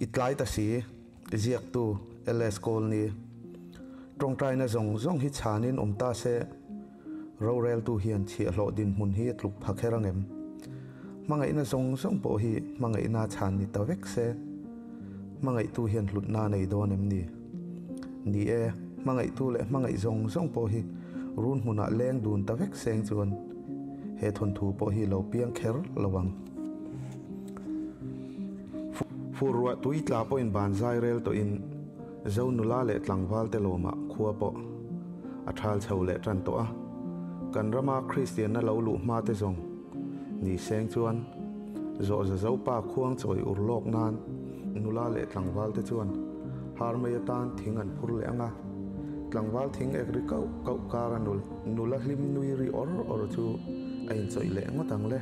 itlai ta si ziak tu ls kol ni trong trai na zong hi chanin ta se rorel tu hian chi hlo din mun hi tluk phakherangem mangai na zong po hi mangai na chan ni tawek se mangai tu hian hlut na nei don em ni e mangai tu le mangai zong po hi run huna leng dun tawek seng chuan he thon thu po hi lo piang kher lawang furwa tuitla po in ban zai rel to in zo nula le tlangwal te loma khuwa po athal chho le tran to a kan rama christian na lo lu ma te zong ni seng chuan zo pa khuang choi urlok nan nula le tlangwal te chuan har mai tan thing an phur le anga tlangwal thing ekri kau karanul nula hlim nui ri or chu ain choi le ngotang le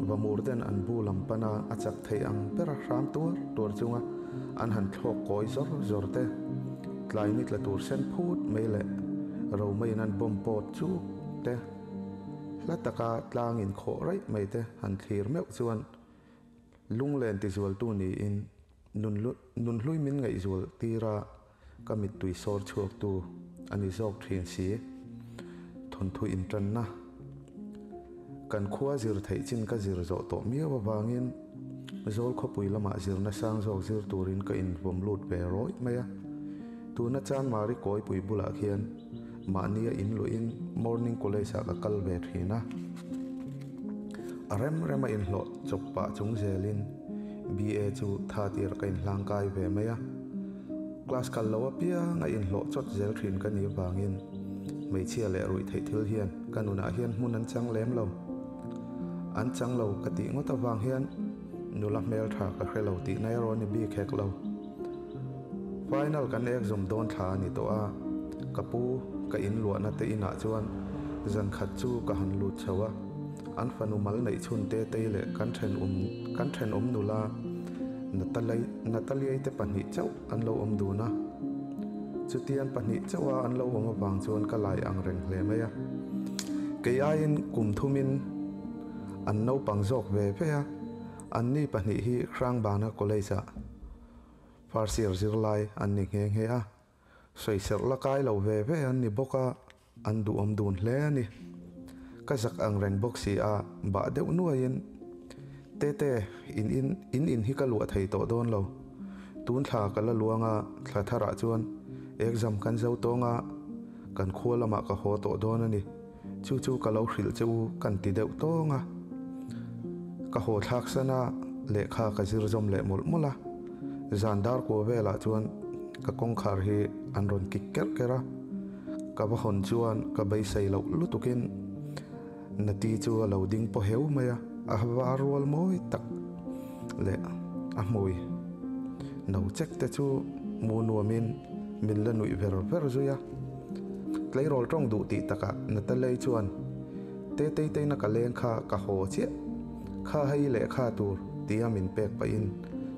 vamur den an bu lampana achak thei ang pera ram tur chunga an han thlok koi zor te tlai ni tla tur sen phut mele ro mai nan bom pot chu te la taka tlang in kho rai mai te han thlir meu chuan lunglen ti zual tu ni in nun hlui min ngai zual tira kamit tui sor chuak tu ani zok thrin si thon thu in tran na kan khuwa zir thei chin ka zir zo to mi wangin zol kho pui lama zir na sang zo zir turin ka in vom lut ve roi maya tu na chan mari koi pui bula khian ma nia in lo in morning college ka kal ve thina arem rema in lo chokpa chung zelin ba chu tha tir ka in hlang kai ve maya class kal lo pia nga in lo chot zel thrin ka ni wangin mei chia le rui thei thil hian kanuna hian mun an chang lem lo an chang lo ka ti ngota wang hian nula mel tha ka khelo ti nai ro ni bi khek lo final kan ek zum don tha ni to a kapu ka in lo na te ina chuan zan khat chu ka han lut chawa an fanu mal nei chun te le kan then nula natalai te pani chau an lo du na chutian pani chawa an lo wang chuan ka lai ang reng hle maya ke ain kum thumin an no pangjok ve phea an ni pani hi khrang bana college a farsir zirlai an ni nge a soi ser la kai lo ve an ni boka an du dun hle ani ka zak ang ren box si a ba deuh nuain te in hi ka lu thei to don lo tun thla ka la luanga thla thara chuan exam kan zo tonga kan kholama ka ho to don ani chu ka lo hril chu kan ti deuh tonga ka ho thak sana lekha ka zir zom le mula zandar ko vela chuan ka kong khar hi an ron ki kera ka ba hon chuan ka bai sei lo lutukin nati chu lo ding po heu maya a warwal moi tak le a moi no check te chu mu nuamin min la nui ver zuya tlei rol tong du ti taka na ta lei chuan te na ka leng kha ka ho che kha hai le kha tur tia min pek pa in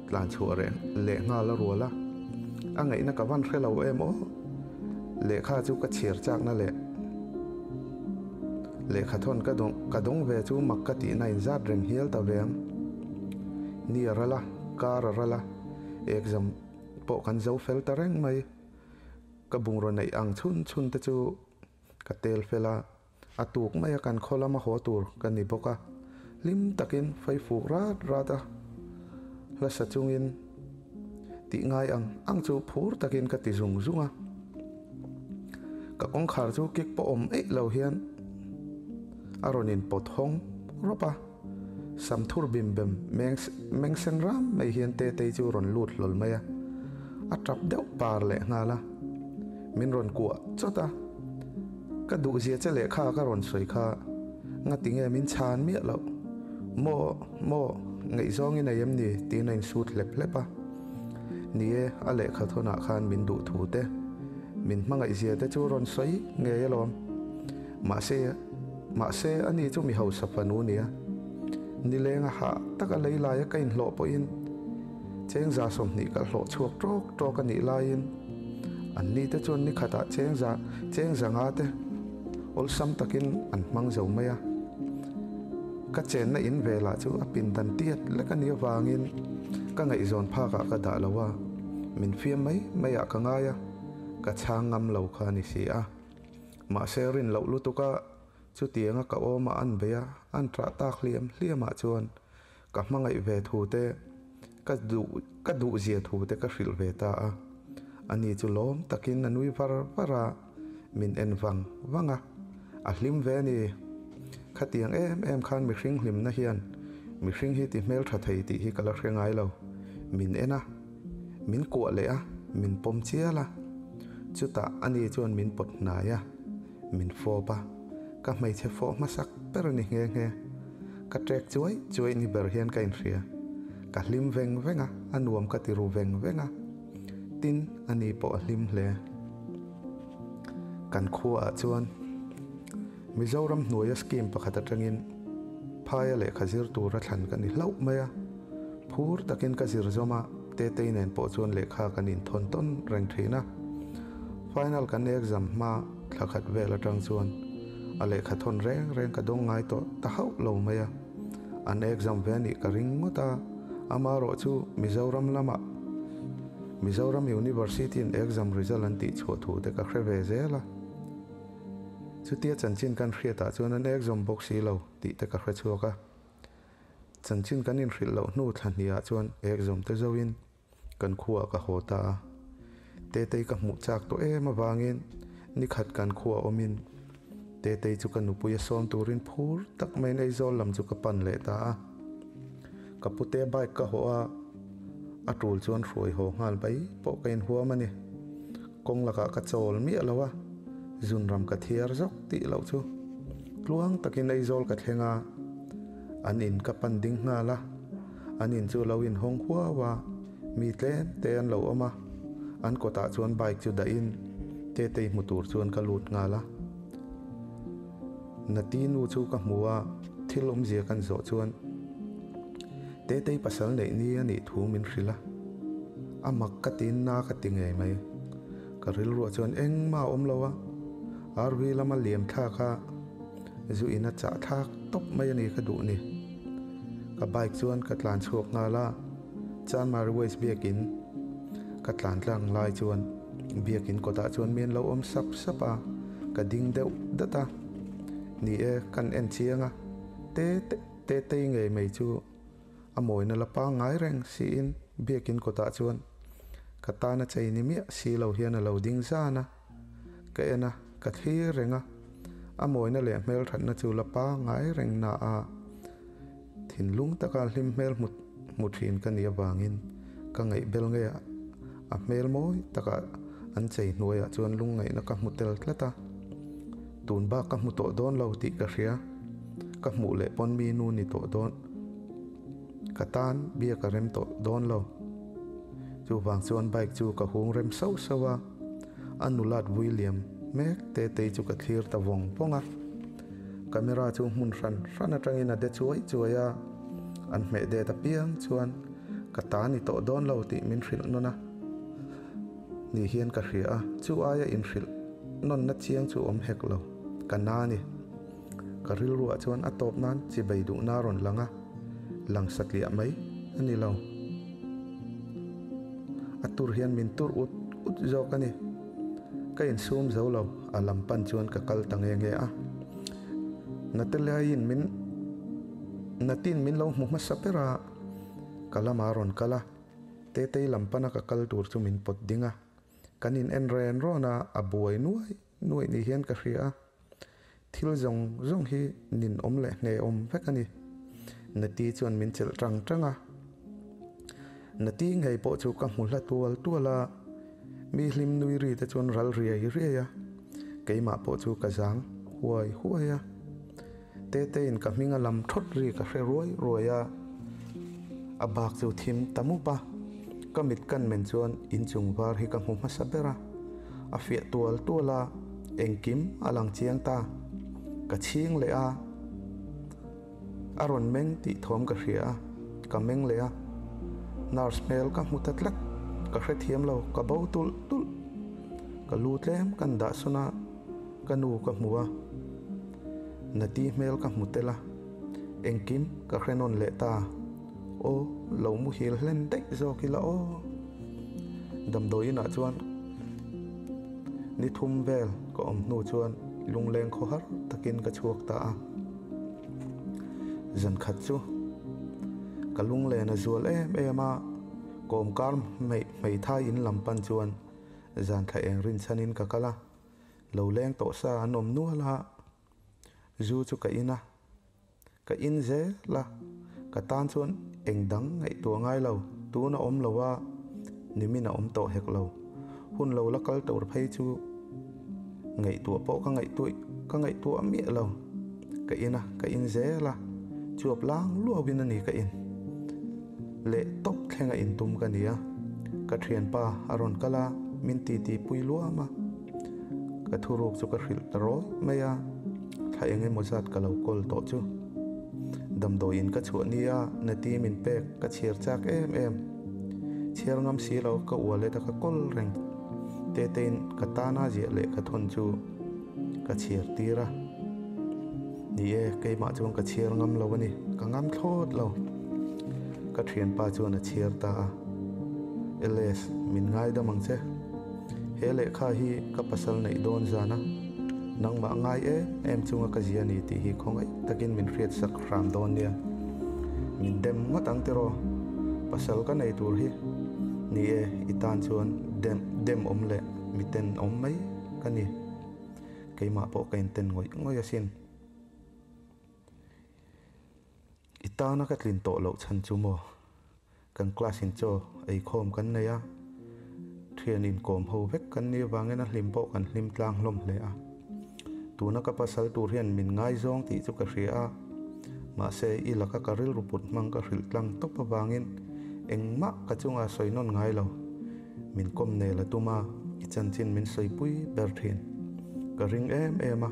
tlan chore le nga la rola angai na ka van khelo emo le kha chu ka chir chak na le kha thon ka dong ve chu mak ka ti na in zat reng hial ta veng ni rala kar rala exam po kan zo fel ta reng mai ka bung ro nei ang chun te chu ka tel fela atuk mai kan kholama ho tur kan ni boka lim takin fai fu rata la sa chungin ti ngai ang chu phur takin ka ti zunga ka kong khar chu kik po ei lo hian aronin pot hong ropa sam thur bim meng sen ram mai hian te chu ron lut lol maya atrap deuh par le ngala min ron kuwa chota ka du zia che le kha ka ron soi kha nga tinge min chan mi lo mo ngai zong in ayem ni ti nain sut lepa ni e ale kha thona khan min du thu te min mangai zia te chu ron soi nge yelom ma se ani chu mi ho sapanu nia ni lenga ha taka leila ya kain hlo po in cheng za som ni ka hlo chuak trok ani lain an ni te chon ni khata cheng za nga te ol sam takin an mang zo maya ka chen na in vela chu apin dan tiat le ka ni wangin ka ngai zon pha ka da lawa min fiam mai ka ngaya ka changam lo kha ni si a ma serin lo lutuka chu tianga ka oma an beya an tra tak liama chuan ka mangai ve thu te ka du zia thu te ka hril ve ta a ani chu lom takin anui para min enwang wanga a hlim ve ni khatiang em khan mi hring hlim na hian mi hring hi ti mel tha thei ti hi kala hrengai lo min ena min ko le a min pom chiala chuta ani chuan min pot na ya min fo pa ka mai che fo masak per ni nge ka trek chuai ni ber hian ka in ria ka hlim venga anuam ka ti ru venga tin ani po hlim hle kan khuwa chuan Mizoram nuaya scheme pakhat atangin phaya le khazir tur thlan kan ni hlau maya phur takin ka zir zoma te nen po chuan lekha kan in thon ton reng thina final kan exam ma thakhat vela tang chuan a lekha thon reng ka dong ngai to ta hau lo maya an exam veni ka ring mota amaro chu Mizoram University in exam result an ti chho thu te ka khreve zela chutia chanchin kan hriata chuan an exam box hi lo ti te ka hre chuaka chanchin kan in hril lo hnu thania chuan exam te zoin kan khuwa ka hota te ka mu chak to awangin ni khat kan khuwa omin te chu kan upuya som turin phur tak mai nei zol lam chu ka pan le ta ka pute bike ka hoa atul chuan hroi ho ngal bai po kain huam ani kong laka ka chol mi alawa zun ram ka thiar zok ti lo chu tluang takin ei zol ka thlenga anin ka panding nga la anin chu lo in hong khwa wa mi tlem te an lo oma an ko ta chuan bike chu da in te mutur chuan ka lut nga la nati nu chu ka hmuwa thilom zia kan zo chuan te pasal nei ni ani thu min hrila amak ka tin na ka tingai mai ka ril ro chuan eng ma om lowa arwi lama liam tha kha zu ina cha thak top mai ani ka du ni ka bike chuan ka tlan chuak nga la chan mar ways biakin ka tlan tlang lai chuan biakin ko ta chuan men lo om sapa ka ding deuh data ni kan en chianga te ngei mai chu amoi na lapa ngai reng si in biakin ko ta chuan ka ta na chei ni mi si lo hian a lo ding zana ka ena ka thi renga amoi na le mel than na chu lapa ngai reng na a thin lung ta ka hlim mel muthin ka ni awangin ka ngai bel nge a mel moi taka an chei hnuaya chuan lung ngai na ka mutel tlata tun ba ka mu to don lo ti ka hria ka mu le pon mi nu ni to don katan bia ka rem to don lo chu wang chuan bike chu ka hung rem sawa anulat William mek te chu ka thlir ta wong ponga camera chu mun ran atangin a de chuaya an me de ta piang chuan kata ni to don lo ti min hril nona ni hian ka hria chu aya in hril non na chiang chu om hek lo kana ni ka ril ruwa chuan a top nan chi bai du na ron langa lang saklia mai ani lo atur hian min tur ut zo kani ka in sum zo lo alam pan chuan ka kal tange nge a natelain natin min lo mu masapera kala maron kala te lampana ka kal tur chu min pot dinga kanin en ren rona abuai nuai ni hian ka hria thil zong hi nin om le nge om vekani nati chuan min chel tranga nati ngai po chu ka hmuhla tuala mi hlim nui ri ta chuan ral ria keima po chu ka zang huaya te in ka minga lam thot ri ka hre roya abak chu thim tamupa kamit kan men chuan in chung war hi ka hmu masabera a fia tuala engkim alang chiang ta ka ching le a aron meng ti thom ka hria ka meng le a nar smell ka mutatlak ka hre thiam lo ka bo tul ka lu tlem kan da suna ka nu ka hmuwa nati mel ka mutela engkim ka hrenon le ta ô lâu mu hil lên đấy do cái lỗ đầm đôi nọ chuan ni thum vel có om nu chuan lung leng kho har takin ka chuak ta dần khát chu ka lung le na zual em kom karm mei thai in lampan chuan zan thai eng rin chanin ka kala lo leng to sa anom nu la zu chu ka in ze la ka tan chuan eng dang ngai tu ngai lo tu na om lo wa nimi na om to hek lo hun lo la kal tor phei chu ngai tu po ka ngai tu ami lo ka in ze la chuap lang lu win ani ka in le top thenga in tum ka nia ka thian pa aron kala min ti pui lu ama ka thuruk chu ka hril taro maya thai enge mozat ka lo kol to chu dam do in ka chu nia na ti min pek ka chir chak em chiar ngam si lo ka wale ta ka kol reng te tein ka ta na je le ka thon chu ka chir tira ni ke ma chung ka chir ngam lo ni ka ngam thot lo ka thian pa chu na chir ta eles min ngai da mang che hele kha hi ka pasal nei don zana nang ma ngai em chunga ka ziani ti hi khongai takin min riat sak ram don nia min dem ngatang tero pasal ka nei tur hi ni itan chuan dem om le miten om mai ka ni keima po kain ten ngoi asin itana ka tlin to lo chan chu mo kan class in cho ei khom kan nei a thian in kom ho vek kan ni wangena hlim po kan hlim tlang hlom hle a tuna ka pasal tur hian min ngai zong ti chu ka hria ma se ilaka karil ruput mang ka hril tlang top awangin engma ka chunga soinon ngai lo min kom ne la tuma kichan chin min soipui berthin ka ring em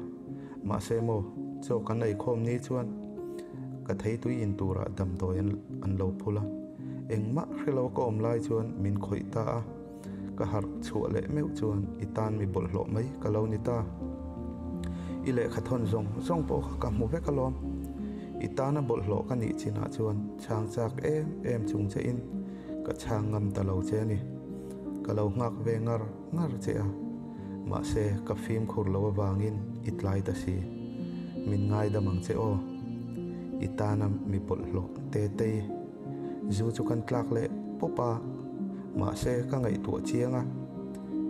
ma se mo cho kan ei khom ni chuan ka thei tui in tura dam do an lo phula engma hrelo ko om lai chuan min khoi ta a ka har chu le meu chuan itan mi bol hlo mai ka lo ni ta ile khathon zong po ka mu ve ka lom itana bol hlo ka ni china chuan chang chak em chung che in ka chang ngam ta lo che ni ka lo ngak ve ngar che a ma se ka phim khur lo wangin itlai ta si min ngai da mang che o itana mi bol hlo te zu chu kan tlak le popa ma se ka ngai tu chianga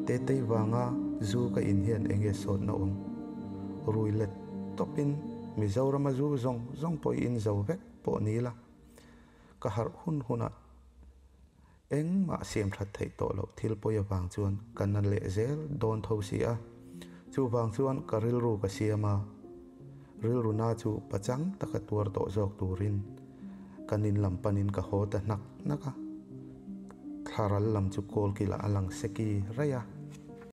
te wanga zu ka in hian enge sot na om rui let topin Mizoram zu zong poi in zo vek po ni la ka har huna eng ma siam that thei to lo thil poi awang chuan kan nan le zel don tho si a chu wang chuan ka ril ru ka siama ril ru na chu pachang taka tuar to jok turin kanin lampanin ka ho ta nak naka tharal lam chu kol kila alang seki raya